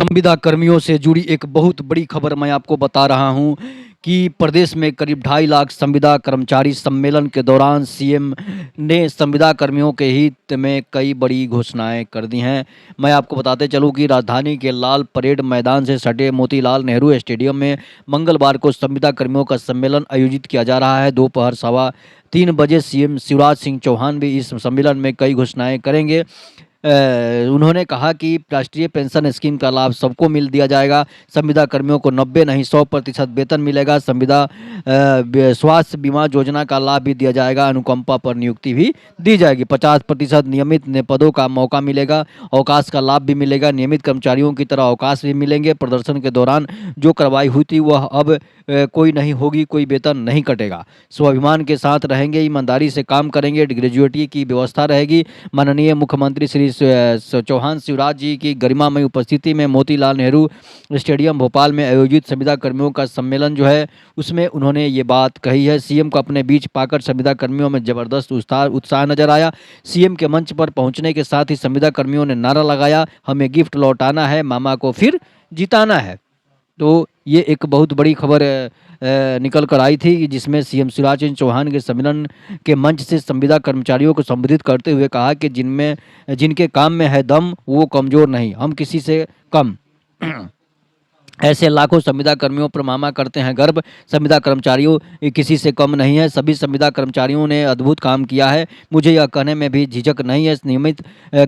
संविदा कर्मियों से जुड़ी एक बहुत बड़ी खबर मैं आपको बता रहा हूं कि प्रदेश में करीब 2.5 लाख संविदा कर्मचारी सम्मेलन के दौरान सीएम ने संविदा कर्मियों के हित में कई बड़ी घोषणाएं कर दी हैं। मैं आपको बताते चलूं कि राजधानी के लाल परेड मैदान से सटे मोतीलाल नेहरू स्टेडियम में मंगलवार को संविदा कर्मियों का सम्मेलन आयोजित किया जा रहा है। दोपहर 3:15 बजे सीएम शिवराज सिंह चौहान भी इस सम्मेलन में कई घोषणाएं करेंगे। उन्होंने कहा कि राष्ट्रीय पेंशन स्कीम का लाभ सबको मिल दिया जाएगा। संविदा कर्मियों को 90 नहीं 100% वेतन मिलेगा। स्वास्थ्य बीमा योजना का लाभ भी दिया जाएगा। अनुकंपा पर नियुक्ति भी दी जाएगी। 50% नियमित पदों का मौका मिलेगा। अवकाश का लाभ भी मिलेगा। नियमित कर्मचारियों की तरह अवकाश भी मिलेंगे। प्रदर्शन के दौरान जो कार्रवाई हुई थी वह अब कोई नहीं होगी। कोई वेतन नहीं कटेगा। स्वाभिमान के साथ रहेंगे, ईमानदारी से काम करेंगे। ग्रेजुएटी की व्यवस्था रहेगी। माननीय मुख्यमंत्री श्री चौहान शिवराज जी की गरिमामय उपस्थिति में मोतीलाल नेहरू स्टेडियम भोपाल में आयोजित संविदा कर्मियों का सम्मेलन जो है उसमें उन्होंने ये बात कही है। सीएम को अपने बीच पाकर संविदा कर्मियों में जबरदस्त उत्साह नजर आया। सीएम के मंच पर पहुंचने के साथ ही संविदा कर्मियों ने नारा लगाया, हमें गिफ्ट लौटाना है, मामा को फिर जिताना है। तो ये एक बहुत बड़ी खबर निकल कर आई थी जिसमें सीएम शिवराज सिंह चौहान के सम्मेलन के मंच से संविदा कर्मचारियों को संबोधित करते हुए कहा कि जिनके काम में है दम वो कमज़ोर नहीं, हम किसी से कम ऐसे लाखों संविदा कर्मियों पर मामा करते हैं गर्व। संविदा कर्मचारियों किसी से कम नहीं है। सभी संविदा कर्मचारियों ने अद्भुत काम किया है। मुझे यह कहने में भी झिझक नहीं है। नियमित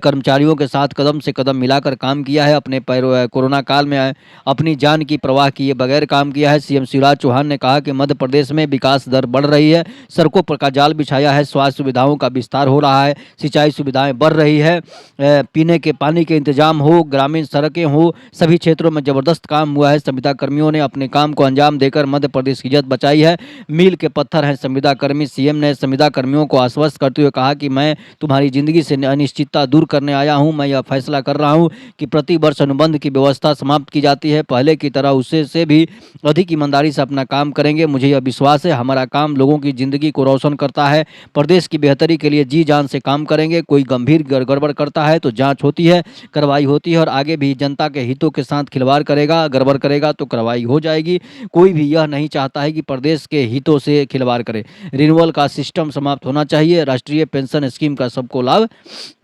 कर्मचारियों के साथ कदम से कदम मिलाकर काम किया है। अपने कोरोना काल में अपनी जान की परवाह किए बगैर काम किया है। सीएम शिवराज चौहान ने कहा कि मध्य प्रदेश में विकास दर बढ़ रही है। सड़कों पर का जाल बिछाया है। स्वास्थ्य सुविधाओं का विस्तार हो रहा है। सिंचाई सुविधाएं बढ़ रही है। पीने के पानी के इंतजाम हो, ग्रामीण सड़कें हो, सभी क्षेत्रों में जबरदस्त काम हुआ है। संविदा कर्मियों ने अपने काम को अंजाम देकर मध्य प्रदेश की इज्जत बचाई है। मील के पत्थर हैं संविदा कर्मी। सीएम ने संविदा कर्मियों को आश्वस्त करते हुए कहा कि मैं तुम्हारी जिंदगी से अनिश्चितता दूर करने आया हूं। मैं यह फैसला कर रहा हूं कि प्रति वर्ष अनुबंध की व्यवस्था समाप्त की जाती है। पहले की तरह उससे से भी अधिक ईमानदारी से अपना काम करेंगे। मुझे यह विश्वास है हमारा काम लोगों की जिंदगी को रोशन करता है। प्रदेश की बेहतरी के लिए जी जान से काम करेंगे। कोई गंभीर गड़बड़ करता है तो जांच होती है, कार्रवाई होती है और आगे भी जनता के हितों के साथ खिलवाड़ करेगा, गड़बड़ करेगा तो कार्रवाई हो जाएगी। कोई भी यह नहीं चाहता है कि प्रदेश के हितों से खिलवाड़ करे। रिन्यूअल का सिस्टम समाप्त होना चाहिए। राष्ट्रीय पेंशन स्कीम का सबको लाभ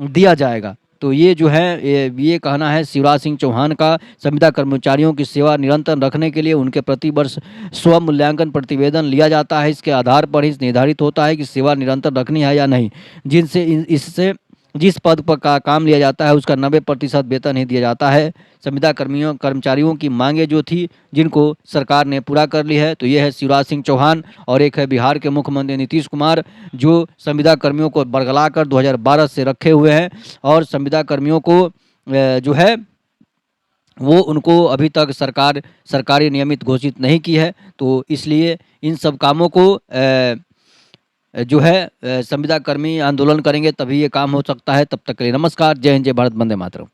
दिया जाएगा। तो ये जो है ये कहना है शिवराज सिंह चौहान का। संविदा कर्मचारियों की सेवा निरंतर रखने के लिए उनके प्रति वर्ष स्व मूल्यांकन प्रतिवेदन लिया जाता है। इसके आधार पर ही निर्धारित होता है कि सेवा निरंतर रखनी है या नहीं। इससे जिस पद पर का काम लिया जाता है उसका 90% वेतन ही दिया जाता है। संविदा कर्मचारियों की मांगे जो थी जिनको सरकार ने पूरा कर ली है। तो ये है शिवराज सिंह चौहान और एक है बिहार के मुख्यमंत्री नीतीश कुमार जो संविदा कर्मियों को बरगला कर 2012 से रखे हुए हैं और संविदा कर्मियों को जो है वो उनको अभी तक सरकारी नियमित घोषित नहीं की है। तो इसलिए इन सब कामों को जो है संविदा कर्मी आंदोलन करेंगे तभी ये काम हो सकता है। तब तक के लिए नमस्कार। जय हिंद, जय भारत, वंदे मातरम।